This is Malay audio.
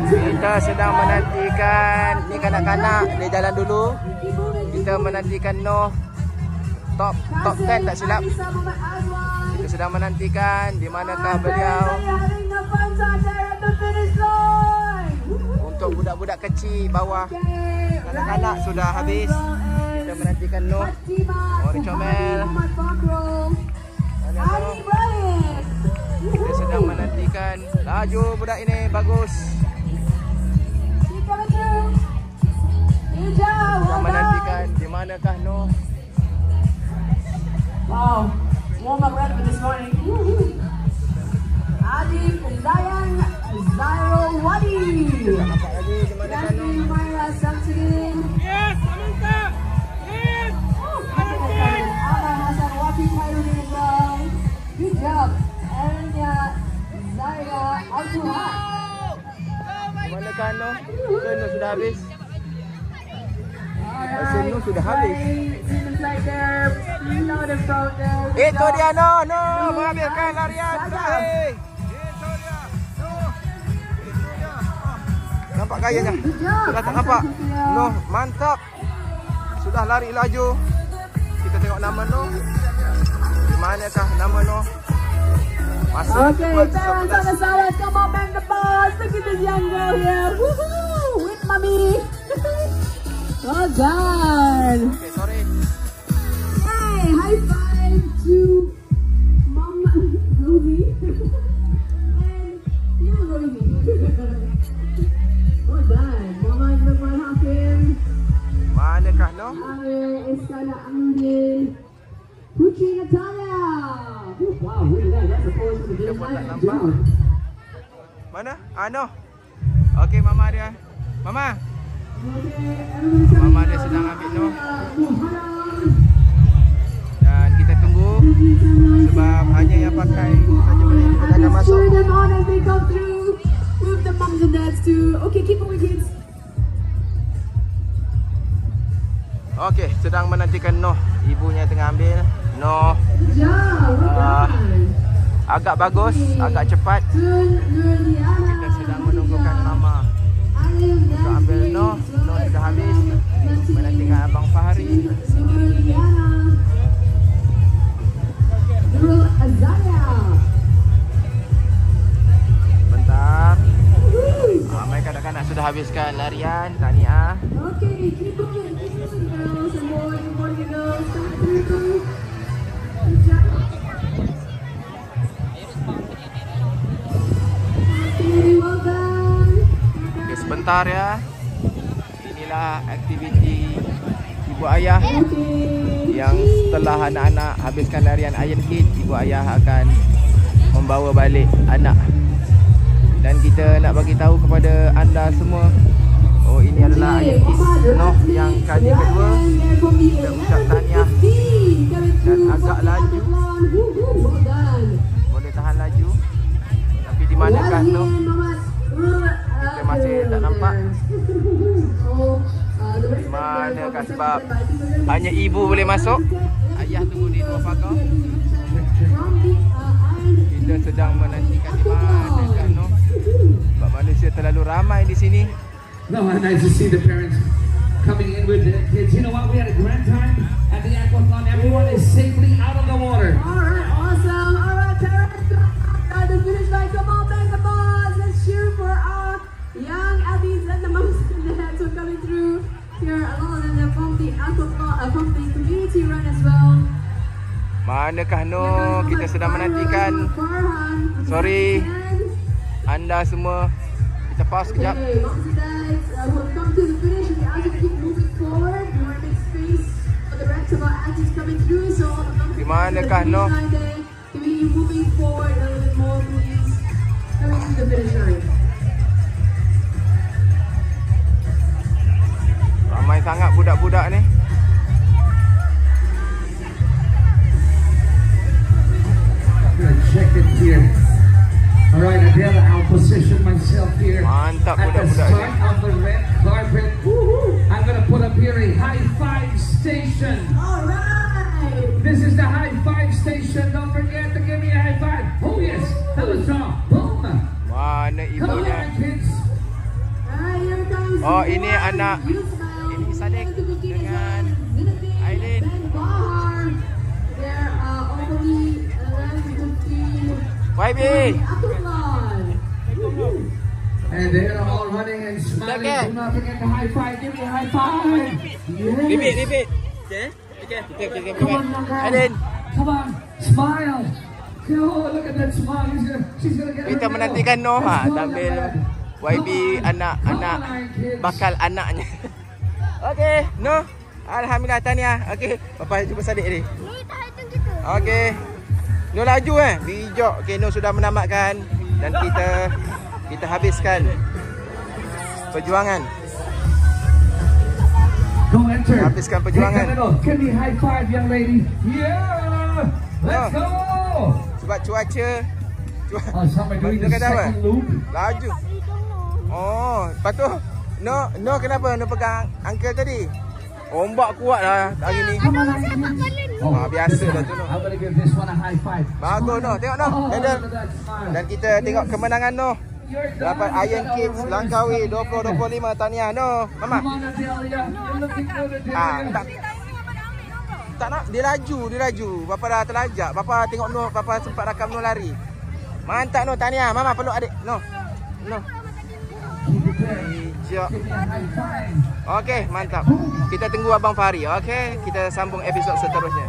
Kita sedang menantikan ni kanak-kanak dia jalan dulu. Kita menantikan Noh top 10 tak silap. Kita sedang menantikan di manakah beliau. Untuk budak-budak kecil bawah, kanak-kanak sudah habis. Kita menantikan Noh. Ori Comel. Kita sedang menantikan. Laju budak ini, bagus. Kita menantikan di manakah Noh. Wow, warm up run for this morning. Adib Zayan Zairul Wadi. Nampak lagi di manakah Noh. Myra Samsudin. Yes, Amanta. Yes. Ahmad Hassan Wafi Khairudin as well. Good job. Ernya Zaira Al-Tuhad. Di manakah Noh? Noh sudah habis. Noh sudah habis. Itu dia Noh menghabiskan larian terakhir. Itu dia Noh. Nampak gayanya? Sudah tak nampak? Noh mantap. Sudah lari laju. Kita tengok nama Noh. Di manakah nama Noh? Masuk. Okay, parents on the side, come on, bang the balls. Look at this young girl here. Woohoo! With mommy. Well done. Okay, sorry. Hey, high five to Mama Rosie and Rosie. Well done. Mama Lukman Hakim. Manakah Noh? Amir Iskandar Amudin. Putri Natalia. Wow, really nice. That's a pose for the Dia game. pun tak Nice nampak. job. Mana? Noh. Okey, mama dia. Mama. Okay, everybody Mama dia sedang ambil Noh. Dan kita tunggu sebab hanya yang pakai saja boleh kita akan masuk. cheer them on as they come through. Move the moms and dads too. Okay, keep moving, kids. Okey, sedang menantikan Noh. Ibunya tengah ambil. Noh Good job. Well done. agak bagus, agak cepat. Kita sedang menunggukan mama untuk ambil Noh. Noh sudah habis. Menantikan Abang Fahri. Bentar. Ramai kanak-kanak sudah habiskan larian. Tahniah. Okay, keep moving, girls and boys and girls. Come through. Good job. Okay, well done. Okey, sebentar ya. Inilah aktiviti ibu ayah yang setelah anak-anak habiskan larian Iron Kid, ibu ayah akan membawa balik anak. Dan kita nak bagi tahu kepada anda semua, oh ini adalah Iron Kid Noh yang kali kedua. Kita ucap tahniah dan agak laju. Boleh tahan laju. Tapi di manakah Noh? Kita masih tak nampak. Di manakah, sebab hanya ibu boleh masuk. Ayah tunggu di luar pagar. Kita sedang menantikan di manakah Noh. Sebab manusia terlalu ramai di sini. No, nice to see the parents coming in with the kids. You know what? We had a grand time at the aquathon. Everyone is safely out of the water. Alright, awesome. Alright, parents, at the finish line, come on, bang the balls. Let's cheer for our young athletes and the moms and the dads who are coming through here along and from the aquathon, from the community run as well. Manakah Noh? Kita sedang menantikan. Sorry, anda semua. Kita pause sekejap. Okay, moms and dads, we'll come to the finish. We ask you to keep moving forward. We want to make space for the rest of our athletes coming through. So all the moms Di manakah Noh? can we moving forward a little bit more, please? Coming to the finish line. Ramai sangat budak-budak ni. Check it here. All right, Adela, I'll position myself here Mantap at the budak-budak start ni. of the red carpet. I'm gonna put up here a high five station. All right. This is the high five station. Don't forget to give me a high five. Oh yes, that was strong. Boom. Mana Come ibunya? on, kids. Oh, ini anak ini Sadiq dengan Aidin. YB. And they're all running and smiling. Do not forget to high five. Give me a high five. Yes. Repeat. Okay. Come on, young girl. Aidin. Come on, smile. Oh, look at that smile. She's gonna get Kita her menantikan medal. Noh Let's go, tampil young lad. YB anak-anak bakal anaknya. Okey, Noh. Alhamdulillah, tahniah. Okey, Papa jumpa Sadiq ni. Okey. Noh laju bijak. Okey, Noh sudah menamatkan dan kita habiskan perjuangan. Go enter. Habiskan perjuangan. Give me high five, young lady. Yeah. Let's go. Sebab cuaca Oh, somebody doing the Kata apa? second loop. Laju. Oh, lepas tu No kenapa No pegang uncle tadi? Ombak kuat lah hari ni. Come on, kids. Oh, biasa dah tu, No. I'm gonna give this one a high five. Bagus, No. Tengok, No. Oh, Dan, look at that smile. dan kita tengok kemenangan, No. You're Dapat done. Iron Kids Langkawi 20-25. Tahniah, No. Mama. Come on, Adelia. You're looking good, Adelia. Tak nak, dia laju. Bapa dah terlajak. Bapa tengok No, Bapa sempat rakam No lari. Mantap, No. Tahniah. Mama peluk adik. No. Keep it there. Bijak. Give me a high five. Okey, mantap. Kita tunggu Abang Fahri. Okey, kita sambung episod seterusnya.